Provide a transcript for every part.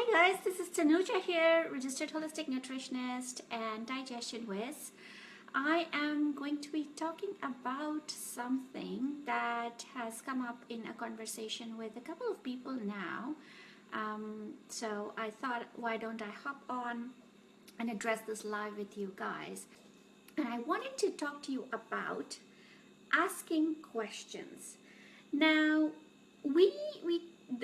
Hi guys, this is Tanuja here, registered holistic nutritionist and digestion whiz. I am going to be talking about something that has come up in a conversation with a couple of people now. So I thought, why don't I hop on and address this live with you guys? And I wanted to talk to you about asking questions. Now,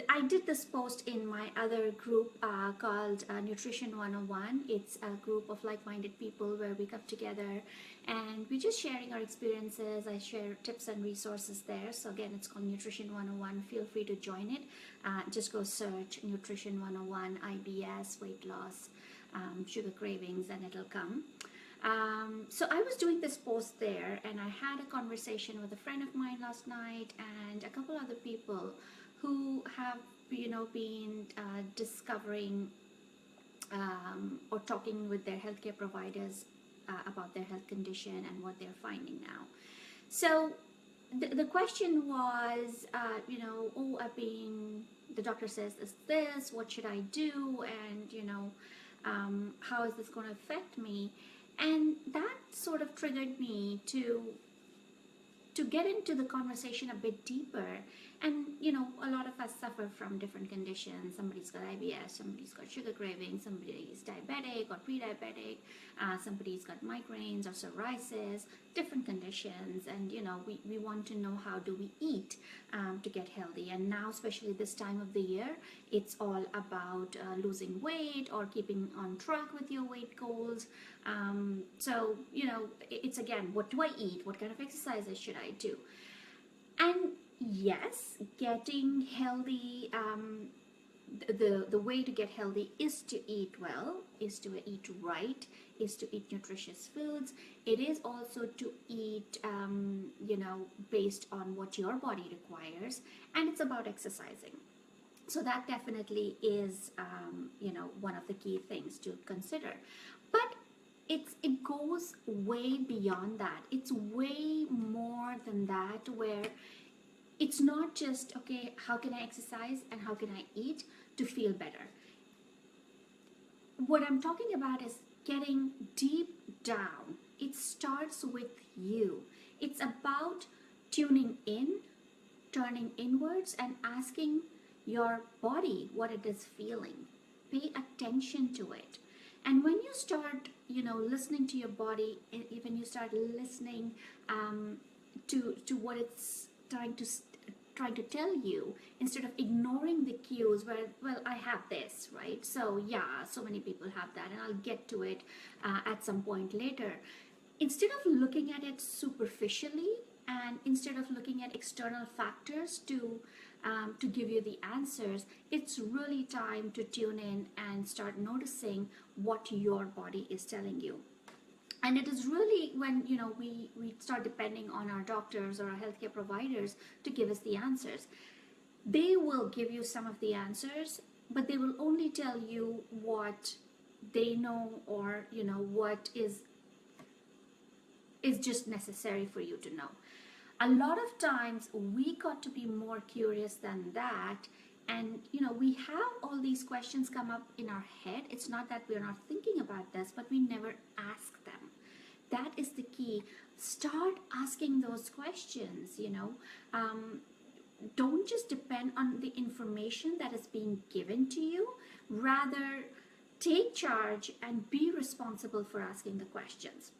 I did this post in my other group called Nutrition 101. It's a group of like-minded people where we come together and we're just sharing our experiences. I share tips and resources there. So again, it's called Nutrition 101. Feel free to join it. Just go search Nutrition 101, IBS, weight loss, sugar cravings, and it'll come. So I was doing this post there and I had a conversation with a friend of mine last night and a couple other people who have been discovering or talking with their healthcare providers about their health condition and what they're finding now. So the question was, the doctor says this, what should I do, and how is this going to affect me? And that sort of triggered me to get into the conversation a bit deeper. And a lot of us suffer from different conditions. Somebody's got IBS, somebody's got sugar cravings, somebody's diabetic or pre-diabetic, somebody's got migraines or psoriasis, different conditions. And we want to know, how do we eat to get healthy? And now, especially this time of the year, it's all about losing weight or keeping on track with your weight goals. So it's again, what do I eat? What kind of exercises should I do? And yes, getting healthy, the way to get healthy is to eat well, is to eat right, is to eat nutritious foods. It is also to eat, based on what your body requires, and it's about exercising. So that definitely is, one of the key things to consider. But it goes way beyond that. It's way more than that, where it's not just, okay, how can I exercise and how can I eat to feel better? What I'm talking about is getting deep down. It starts with you. It's about tuning in, turning inwards, and asking your body what it is feeling. Pay attention to it. And when you start, listening to your body, even you start listening to what it's trying to tell you, instead of ignoring the cues where, well, I have this, right? So yeah, so many people have that, and I'll get to it at some point later. Instead of looking at it superficially, and instead of looking at external factors to give you the answers, it's really time to tune in and start noticing what your body is telling you. And it is really when we start depending on our doctors or our healthcare providers to give us the answers. They will give you some of the answers, but they will only tell you what they know, or what is just necessary for you to know. A lot of times we got to be more curious than that. And we have all these questions come up in our head. It's not that we're not thinking about this, but we never ask them. That is the key. Start asking those questions. Don't just depend on the information that is being given to you. Rather, take charge and be responsible for asking the questions.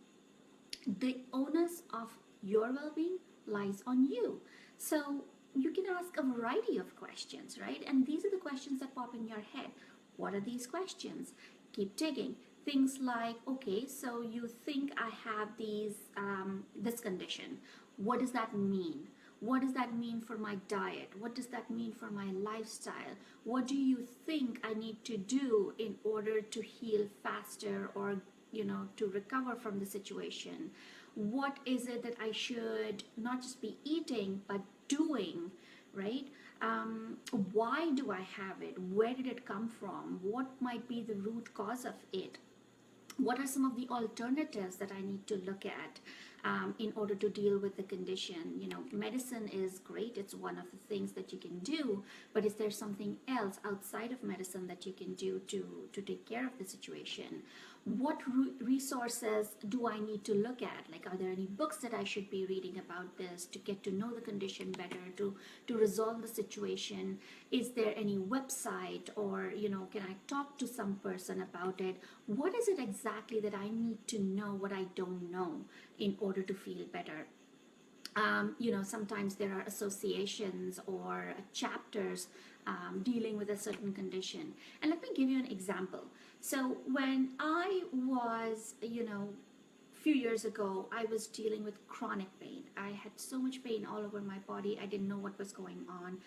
The onus of your well-being lies on you. So you can ask a variety of questions, right? And these are the questions that pop in your head. What are these questions? Keep digging. Things like, okay, so you think I have this condition. What does that mean? What does that mean for my diet? What does that mean for my lifestyle? What do you think I need to do in order to heal faster, or to recover from the situation? What is it that I should not just be eating but doing, right? Why do I have it? Where did it come from? What might be the root cause of it? What are some of the alternatives that I need to look at? in order to deal with the condition. You know, medicine is great, it's one of the things that you can do, but is there something else outside of medicine that you can do to take care of the situation? What resources do I need to look at? Like, are there any books that I should be reading about this to get to know the condition better, to resolve the situation? Is there any website, or, you know, can I talk to some person about it? What is it exactly that I need to know, what I don't know, in order to feel better? You know, sometimes there are associations or chapters dealing with a certain condition. And let me give you an example. So when I was, you know, few years ago, I was dealing with chronic pain. I had so much pain all over my body. I didn't know what was going on,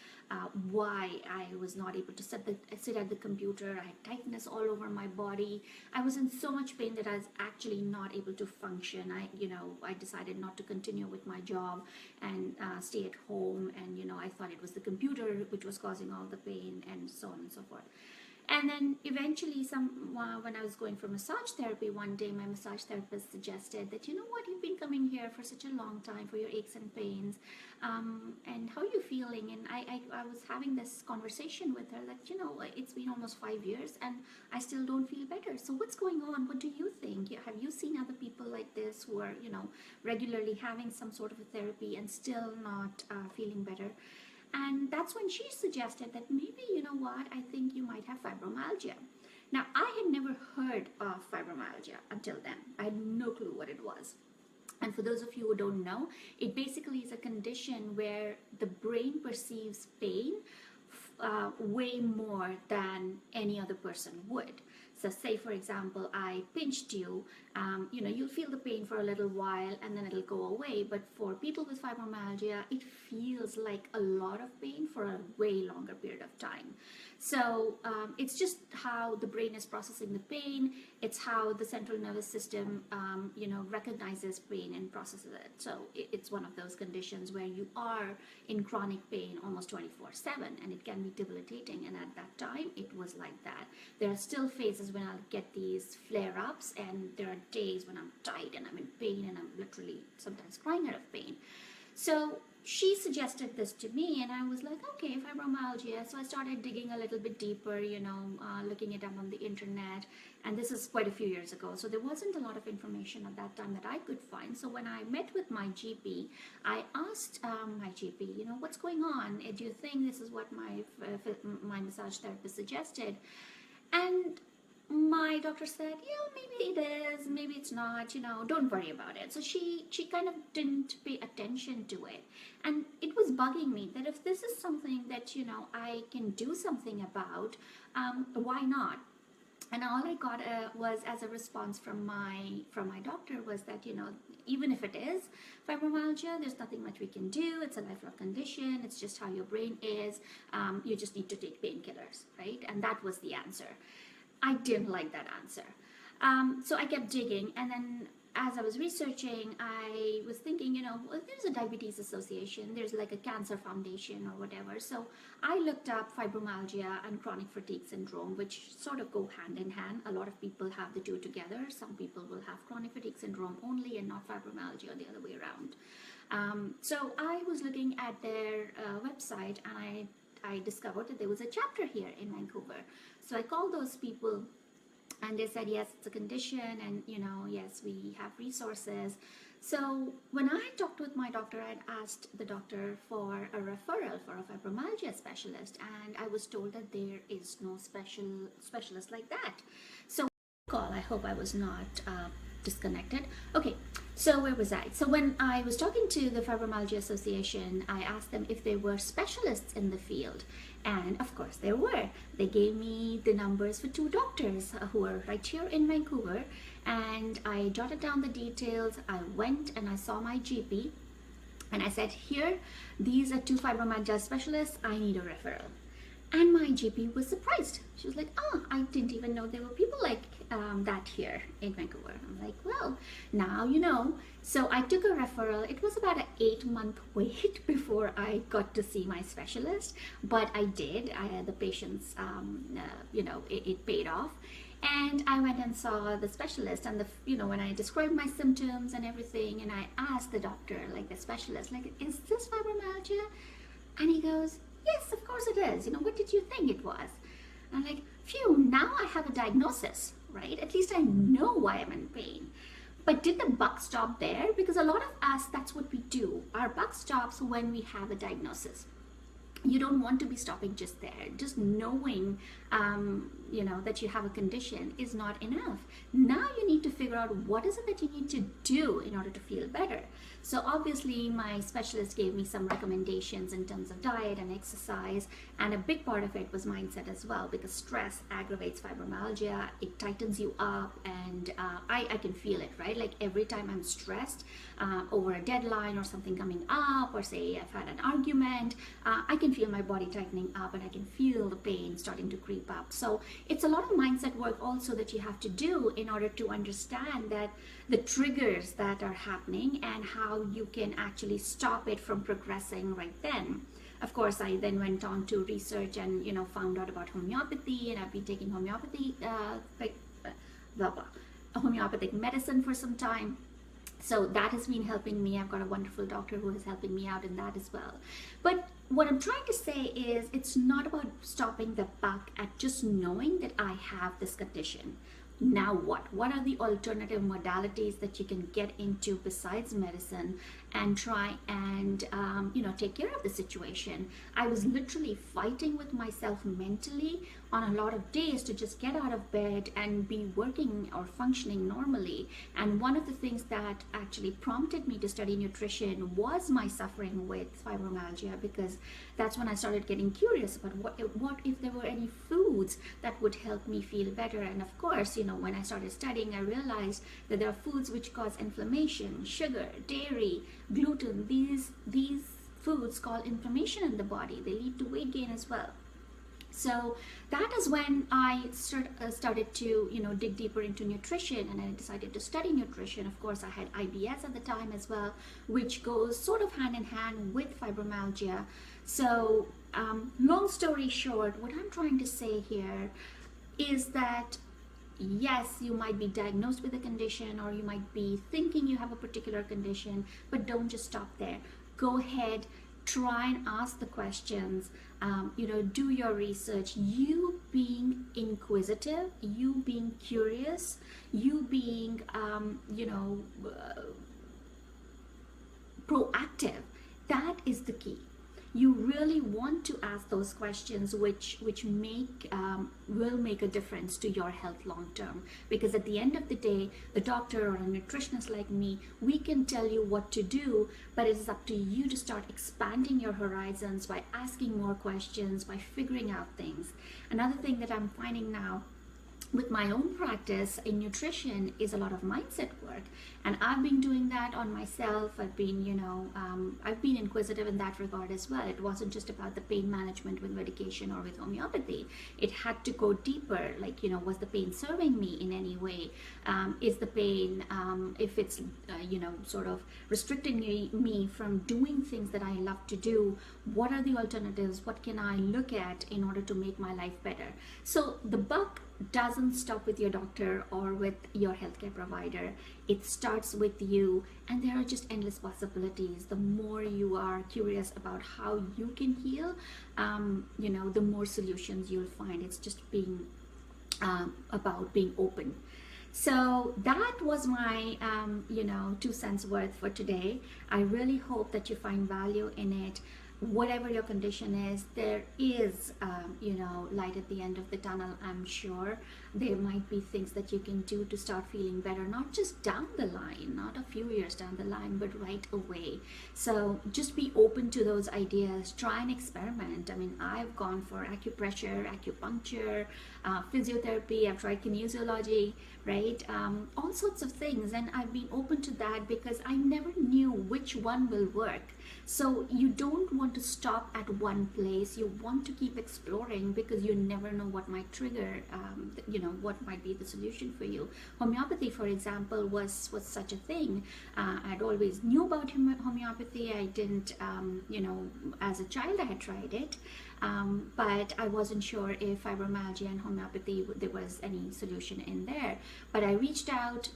why I was not able to sit at the computer. I had tightness all over my body. I was in so much pain that I was actually not able to function. I decided not to continue with my job and stay at home. And, you know, I thought it was the computer which was causing all the pain, and so on and so forth. And then eventually, when I was going for massage therapy one day, my massage therapist suggested that, you know what, you've been coming here for such a long time for your aches and pains, and how are you feeling? And I was having this conversation with her that, you know, it's been almost 5 years and I still don't feel better. So what's going on? What do you think? Have you seen other people like this who are, you know, regularly having some sort of a therapy and still not feeling better? And that's when she suggested that maybe, you know what, I think you might have fibromyalgia. Now, I had never heard of fibromyalgia until then. I had no clue what it was. And for those of you who don't know, it basically is a condition where the brain perceives pain way more than any other person would. So say, for example, I pinched you, you know, you'll feel the pain for a little while and then it'll go away. But for people with fibromyalgia, it feels like a lot of pain for a way longer period of time. So it's just how the brain is processing the pain. It's how the central nervous system, you know, recognizes pain and processes it. So it's one of those conditions where you are in chronic pain almost 24/7, and it can be debilitating. And at that time, it was like that. There are still phases when I'll get these flare-ups, and there are days when I'm tight and I'm in pain and I'm literally sometimes crying out of pain. So she suggested this to me, and I was like, okay, fibromyalgia. So I started digging a little bit deeper, you know, looking it up on the internet. And this is quite a few years ago, so there wasn't a lot of information at that time that I could find. So when I met with my GP, I asked my GP, you know, what's going on? Do you think this is what my massage therapist suggested? And my doctor said, yeah, maybe it is, maybe it's not, you know, don't worry about it. So she kind of didn't pay attention to it. And it was bugging me that if this is something that, you know, I can do something about, why not? And all I got was, as a response from my doctor, was that, you know, even if it is fibromyalgia, there's nothing much we can do. It's a lifelong condition. It's just how your brain is. You just need to take painkillers, right? And that was the answer. I didn't like that answer. So I kept digging, and then as I was researching, I was thinking, you know, well, there's a diabetes association, there's like a cancer foundation or whatever. So I looked up fibromyalgia and chronic fatigue syndrome, which sort of go hand in hand. A lot of people have the two together. Some people will have chronic fatigue syndrome only and not fibromyalgia, or the other way around. So I was looking at their website, and I discovered that there was a chapter here in Vancouver. So I called those people, and they said, yes, it's a condition, and, you know, yes, we have resources. So when I talked with my doctor, I'd asked the doctor for a referral for a fibromyalgia specialist, and I was told that there is no specialist like that. So I hope I was not disconnected. Okay, so where was I? So when I was talking to the Fibromyalgia Association, I asked them if there were specialists in the field. And of course there were. They gave me the numbers for 2 doctors who are right here in Vancouver. And I jotted down the details. I went and I saw my GP. And I said, here, these are 2 fibromyalgia specialists. I need a referral. And my GP was surprised. She was like, oh, I didn't even know there were people like that here in Vancouver. I'm like, well, now you know. So I took a referral. It was about an 8-month wait before I got to see my specialist, but I did. I had the patients, it paid off. And I went and saw the specialist, and when I described my symptoms and everything, and I asked the doctor, like the specialist, like, is this fibromyalgia? And he goes, yes, of course it is. What did you think it was? And I'm like, phew, now I have a diagnosis, right? At least I know why I'm in pain. But did the buck stop there? Because a lot of us, that's what we do. Our buck stops when we have a diagnosis. You don't want to be stopping just there. Just knowing, that you have a condition is not enough. Now you need to figure out what is it that you need to do in order to feel better. So obviously my specialist gave me some recommendations in terms of diet and exercise, and a big part of it was mindset as well, because stress aggravates fibromyalgia. It tightens you up, and I can feel it, right? Like every time I'm stressed over a deadline or something coming up, or say I've had an argument, I can feel my body tightening up, and I can feel the pain starting to creep up. So it's a lot of mindset work also that you have to do in order to understand that the triggers that are happening and how you can actually stop it from progressing right then. Of course, I then went on to research and found out about homeopathy, and I've been taking homeopathic medicine for some time. So that has been helping me. I've got a wonderful doctor who is helping me out in that as well. But what I'm trying to say is, it's not about stopping the buck at just knowing that I have this condition. Now what? What are the alternative modalities that you can get into besides medicine and try and, take care of the situation? I was literally fighting with myself mentally on a lot of days to just get out of bed and be working or functioning normally. And one of the things that actually prompted me to study nutrition was my suffering with fibromyalgia, because that's when I started getting curious about what if there were any foods that would help me feel better. And of course, when I started studying, I realized that there are foods which cause inflammation: sugar, dairy, gluten. These foods cause inflammation in the body. They lead to weight gain as well. So that is when I started to dig deeper into nutrition, and I decided to study nutrition. Of course, I had IBS at the time as well, which goes sort of hand in hand with fibromyalgia. So long story short, what I'm trying to say here is that yes, you might be diagnosed with a condition, or you might be thinking you have a particular condition, but don't just stop there. Go ahead, try and ask the questions, do your research. You being inquisitive, you being curious, you being, proactive, that is the key. You really want to ask those questions which will make a difference to your health long term. Because at the end of the day, the doctor or a nutritionist like me, we can tell you what to do, but it is up to you to start expanding your horizons by asking more questions, by figuring out things. Another thing that I'm finding now with my own practice in nutrition is a lot of mindset work, and I've been doing that on myself. I've been inquisitive in that regard as well. It wasn't just about the pain management with medication or with homeopathy. It had to go deeper, like, was the pain serving me in any way? Is the pain, if it's sort of restricting me from doing things that I love to do, what are the alternatives? What can I look at in order to make my life better? So the buck doesn't stop with your doctor or with your healthcare provider. It starts with you, and there are just endless possibilities. The more you are curious about how you can heal, the more solutions you'll find. It's just being about being open. So that was my 2 cents worth for today. I really hope that you find value in it. Whatever your condition is, there is light at the end of the tunnel. I'm sure there might be things that you can do to start feeling better, not just down the line, not a few years down the line, but right away. So just be open to those ideas. Try and experiment. I mean, I've gone for acupressure, acupuncture, physiotherapy. I've tried kinesiology, right? All sorts of things, and I've been open to that because I never knew which one will work. So you don't want want to stop at one place. You want to keep exploring because you never know what might trigger, what might be the solution for you. Homeopathy, for example, was such a thing. I'd always knew about homeopathy. I didn't, as a child I had tried it, but I wasn't sure if fibromyalgia and homeopathy, there was any solution in there. But I reached out.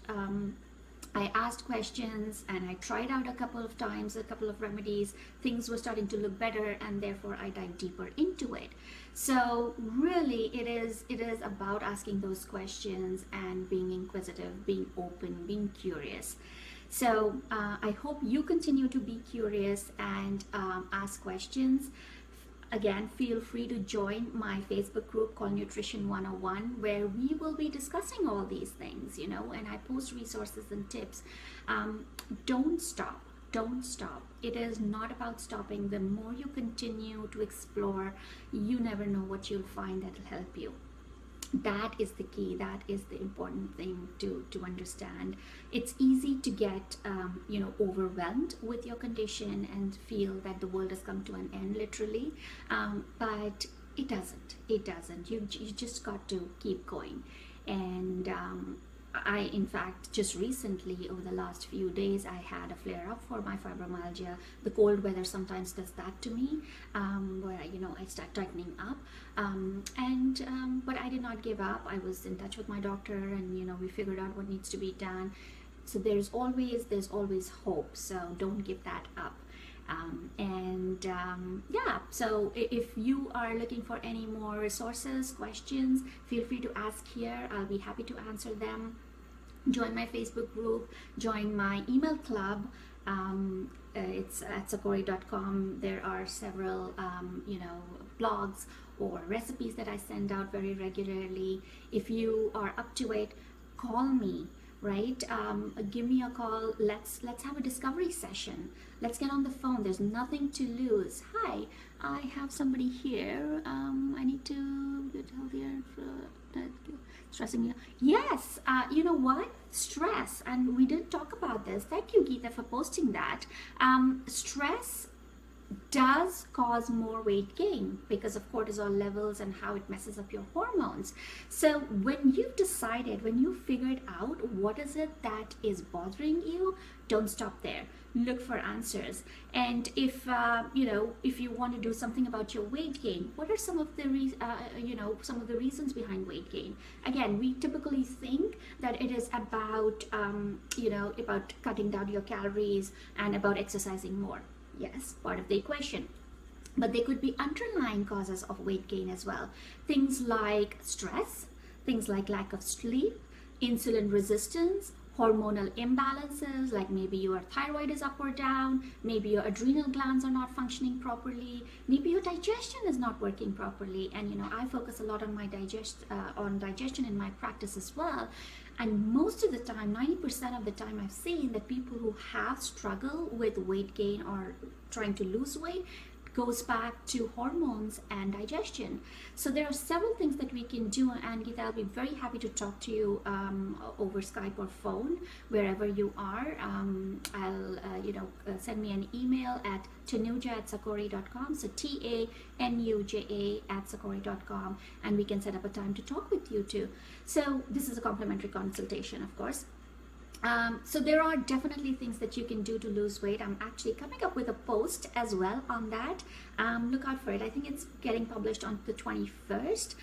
I asked questions and I tried out a couple of times, a couple of remedies. Things were starting to look better, and therefore I dived deeper into it. So really it is about asking those questions and being inquisitive, being open, being curious. So I hope you continue to be curious and ask questions. Again, feel free to join my Facebook group called Nutrition 101, where we will be discussing all these things, and I post resources and tips. Don't stop. Don't stop. It is not about stopping. The more you continue to explore, you never know what you'll find that will help you. That is the key. That is the important thing to understand. It's easy to get overwhelmed with your condition and feel that the world has come to an end, literally, but it doesn't. You just got to keep going. And I, in fact, just recently, over the last few days, I had a flare-up for my fibromyalgia. The cold weather sometimes does that to me, where I start tightening up. But I did not give up. I was in touch with my doctor, and we figured out what needs to be done. So there's always hope. So don't give that up. So if you are looking for any more resources, questions, feel free to ask here. I'll be happy to answer them. Join my Facebook group, join my email club. It's at sakori.com. There are several blogs or recipes that I send out very regularly. If you are up to it, call me. Right? Give me a call. Let's have a discovery session. Let's get on the phone. There's nothing to lose. Hi, I have somebody here. I need to get healthier. Stressing me. Yes. You know what? Stress. And we didn't talk about this. Thank you, Geeta, for posting that. Stress does cause more weight gain because of cortisol levels and how it messes up your hormones. So when you've decided, when you figured out what is it that is bothering you, don't stop there. Look for answers. And if you want to do something about your weight gain, what are some of the reasons behind weight gain? Again, we typically think that it is about about cutting down your calories and about exercising more. Yes, part of the equation. But there could be underlying causes of weight gain as well. Things like stress, things like lack of sleep, insulin resistance, hormonal imbalances, like maybe your thyroid is up or down, maybe your adrenal glands are not functioning properly, maybe your digestion is not working properly. And I focus a lot on my digestion in my practice as well. And most of the time, 90% of the time, I've seen that people who have struggled with weight gain or trying to lose weight goes back to hormones and digestion. So there are several things that we can do, and Geeta, I'll be very happy to talk to you over Skype or phone, wherever you are. Send me an email at tanuja@sakori.com, so TANUJA@sakori.com, and we can set up a time to talk with you too. So this is a complimentary consultation, of course. So there are definitely things that you can do to lose weight. I'm actually coming up with a post as well on that. Look out for it. I think it's getting published on the 21st.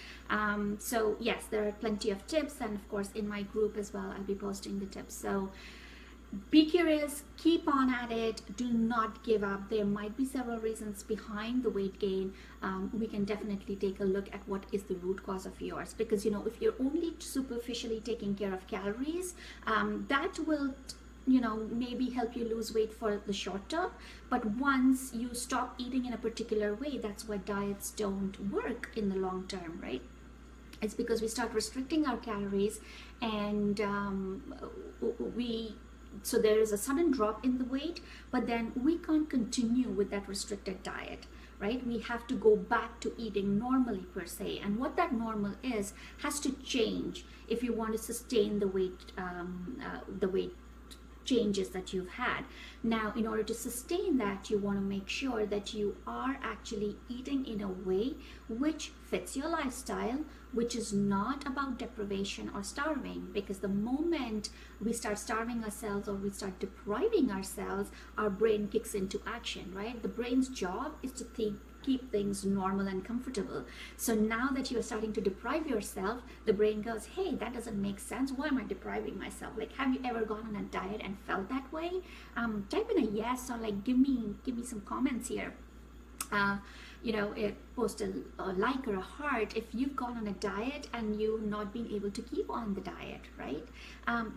So yes, there are plenty of tips, and of course in my group as well, I'll be posting the tips. So be curious, keep on at it, do not give up. There might be several reasons behind the weight gain. We can definitely take a look at what is the root cause of yours, because if you're only superficially taking care of calories, that will maybe help you lose weight for the short term. But once you stop eating in a particular way, that's why diets don't work in the long term, right? It's because we start restricting our calories, and so there is a sudden drop in the weight, but then we can't continue with that restricted diet, right? We have to go back to eating normally per se, and what that normal is has to change if you want to sustain the weight changes that you've had. Now, in order to sustain that, you want to make sure that you are actually eating in a way which fits your lifestyle, which is not about deprivation or starving. Because the moment we start starving ourselves or we start depriving ourselves, our brain kicks into action, right? The brain's job is to keep things normal and comfortable. So now that you're starting to deprive yourself, the brain goes, hey, that doesn't make sense. Why am I depriving myself? Like, have you ever gone on a diet and felt that way? Type in a yes, or like give me some comments here. Post a like or a heart if you've gone on a diet and you've not been able to keep on the diet, right?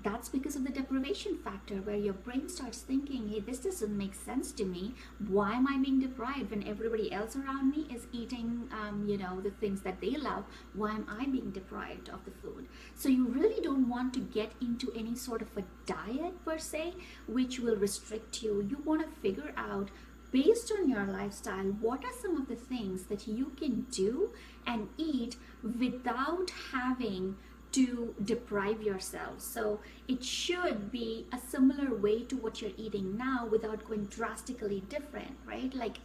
That's because of the deprivation factor, where your brain starts thinking, hey, this doesn't make sense to me. Why am I being deprived when everybody else around me is eating the things that they love? Why am I being deprived of the food? So you really don't want to get into any sort of a diet per se which will restrict you. You want to figure out, based on your lifestyle, what are some of the things that you can do and eat without having to deprive yourself. So it should be a similar way to what you're eating now without going drastically different, right? Like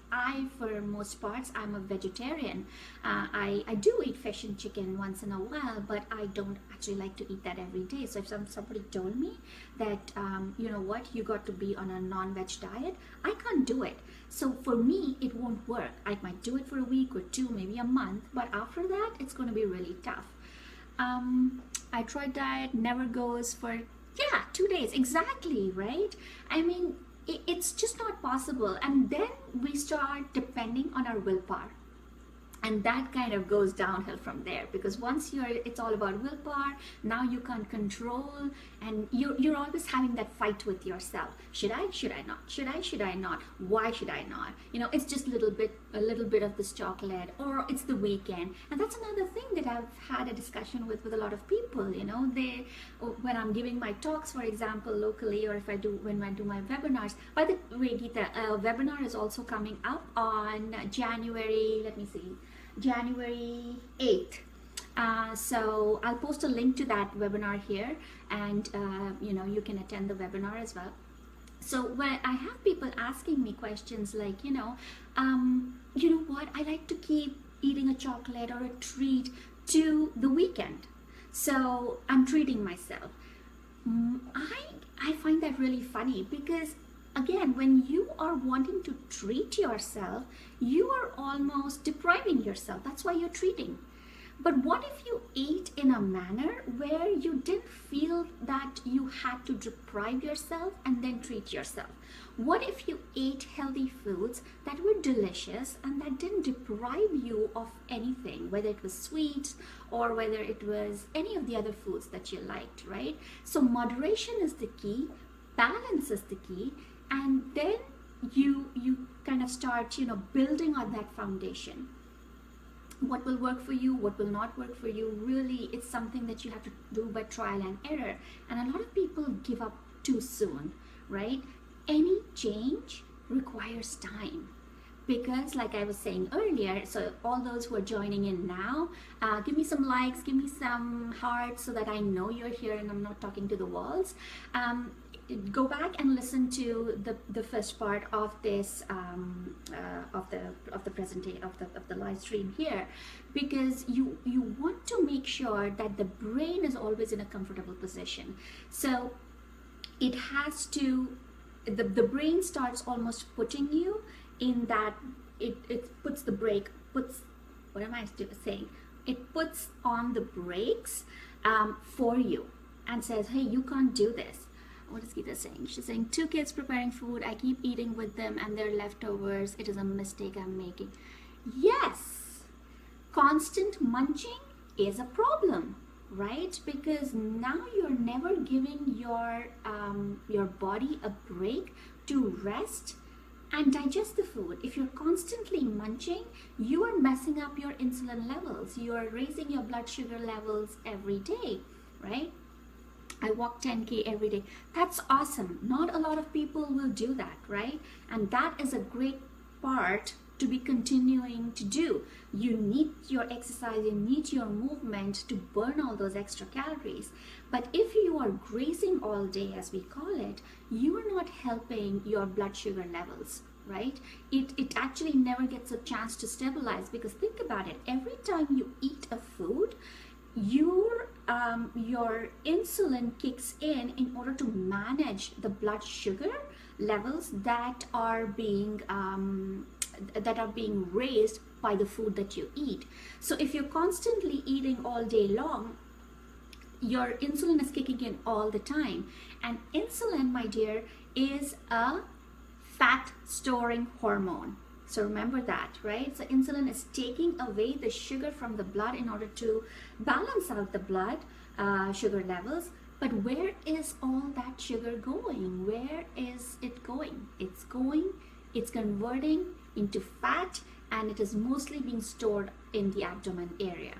for most parts, I'm a vegetarian. I do eat fish and chicken once in a while, but I don't actually like to eat that every day. So if somebody told me that, you got to be on a non-veg diet, I can't do it. So for me, it won't work. I might do it for a week or two, maybe a month, but after that, it's going to be really tough. I tried diet, never goes for 2 days exactly, right? I mean, it's just not possible. And then we start depending on our willpower, and that kind of goes downhill from there, because once it's all about willpower. Now you can't control, and you're always having that fight with yourself. Should I not? Should I not? Why should I not? It's just a little bit of this chocolate, or it's the weekend. And that's another thing that I've had a discussion with a lot of people. When I'm giving my talks, for example, locally, or when I do my webinars. By the way, Geeta, webinar is also coming up on January 8th. So I'll post a link to that webinar here, and you can attend the webinar as well. So when I have people asking me questions like, what, I like to keep eating a chocolate or a treat to the weekend, so I'm treating myself. I find that really funny, because again, when you are wanting to treat yourself, you are almost depriving yourself. That's why you're treating. But what if you ate in a manner where you didn't feel that you had to deprive yourself and then treat yourself? What if you ate healthy foods that were delicious and that didn't deprive you of anything, whether it was sweets or whether it was any of the other foods that you liked, right? So moderation is the key, balance is the key, and then you kind of start building on that foundation. What will work for you, what will not work for you, really it's something that you have to do by trial and error. And a lot of people give up too soon, right? Any change requires time, because like I was saying earlier, so all those who are joining in now, give me some likes, give me some hearts, so that I know you're here and I'm not talking to the walls. Go back and listen to the first part of this of the presentation of the live stream here, because you want to make sure that the brain is always in a comfortable position. So it has to, the brain starts almost putting you in that, it puts the brake, what am I saying? It puts on the brakes for you and says, hey, you can't do this. What is Geeta saying? She's saying, 2 kids preparing food, I keep eating with them and they're leftovers. It is a mistake I'm making. Yes, constant munching is a problem, right? Because now you're never giving your body a break to rest and digest the food. If you're constantly munching, you are messing up your insulin levels. You are raising your blood sugar levels every day, right? I walk 10K every day. That's awesome. Not a lot of people will do that, right? And that is a great part to be continuing to do. You need your exercise, you need your movement to burn all those extra calories. But if you are grazing all day, as we call it, you are not helping your blood sugar levels, right? It actually never gets a chance to stabilize, because think about it, every time you eat a food, your insulin kicks in order to manage the blood sugar levels that are being raised by the food that you eat. So if you're constantly eating all day long, your insulin is kicking in all the time. And insulin, my dear, is a fat storing hormone. So remember that, right? So insulin is taking away the sugar from the blood in order to balance out the blood sugar levels. But where is all that sugar going? Where is it going? It's converting into fat, and it is mostly being stored in the abdomen area,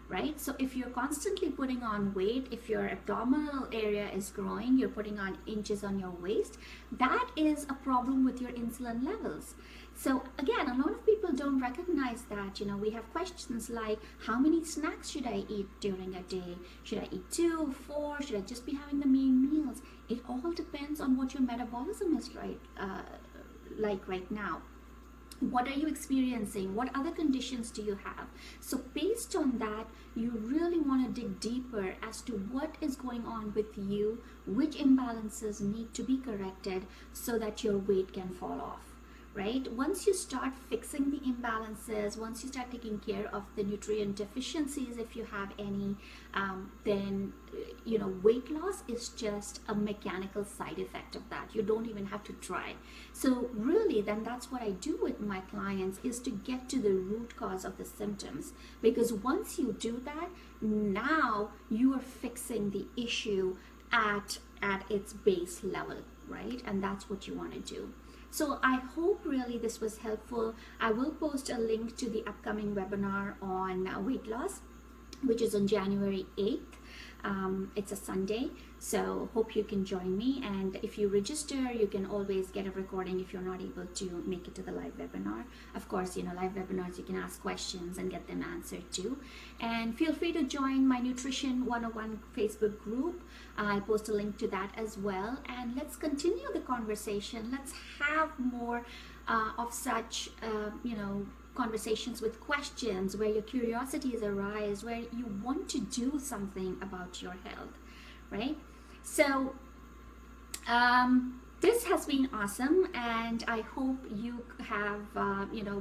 right? So if you're constantly putting on weight, if your abdominal area is growing, you're putting on inches on your waist, that is a problem with your insulin levels. So again, a lot of people don't recognize that. We have questions like, how many snacks should I eat during a day? Should I eat 2, 4? Should I just be having the main meals? It all depends on what your metabolism is like right now. What are you experiencing? What other conditions do you have? So based on that, you really want to dig deeper as to what is going on with you, which imbalances need to be corrected so that your weight can fall off. Right? Once you start fixing the imbalances, once you start taking care of the nutrient deficiencies, if you have any, then weight loss is just a mechanical side effect of that. You don't even have to try. So really, then that's what I do with my clients, is to get to the root cause of the symptoms. Because once you do that, now you are fixing the issue at its base level, right? And that's what you want to do. So I hope really this was helpful. I will post a link to the upcoming webinar on weight loss, which is on January 8th. It's a Sunday, so hope you can join me. And if you register, you can always get a recording if you're not able to make it to the live webinar. Of course, live webinars, you can ask questions and get them answered too. And feel free to join my Nutrition 101 Facebook group. I'll post a link to that as well. And let's continue the conversation. Let's have more of such, conversations with questions, where your curiosities arise, where you want to do something about your health, right? So this has been awesome, and I hope you have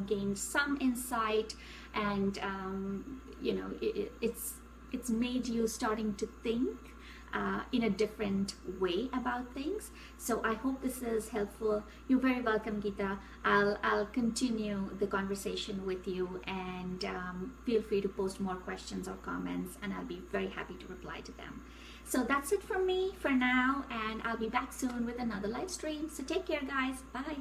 gained some insight, and it's made you starting to think in a different way about things. So I hope this is helpful. You're very welcome, Geeta. I'll continue the conversation with you, and feel free to post more questions or comments, and I'll be very happy to reply to them. So that's it from me for now, and I'll be back soon with another live stream. So take care, guys. Bye.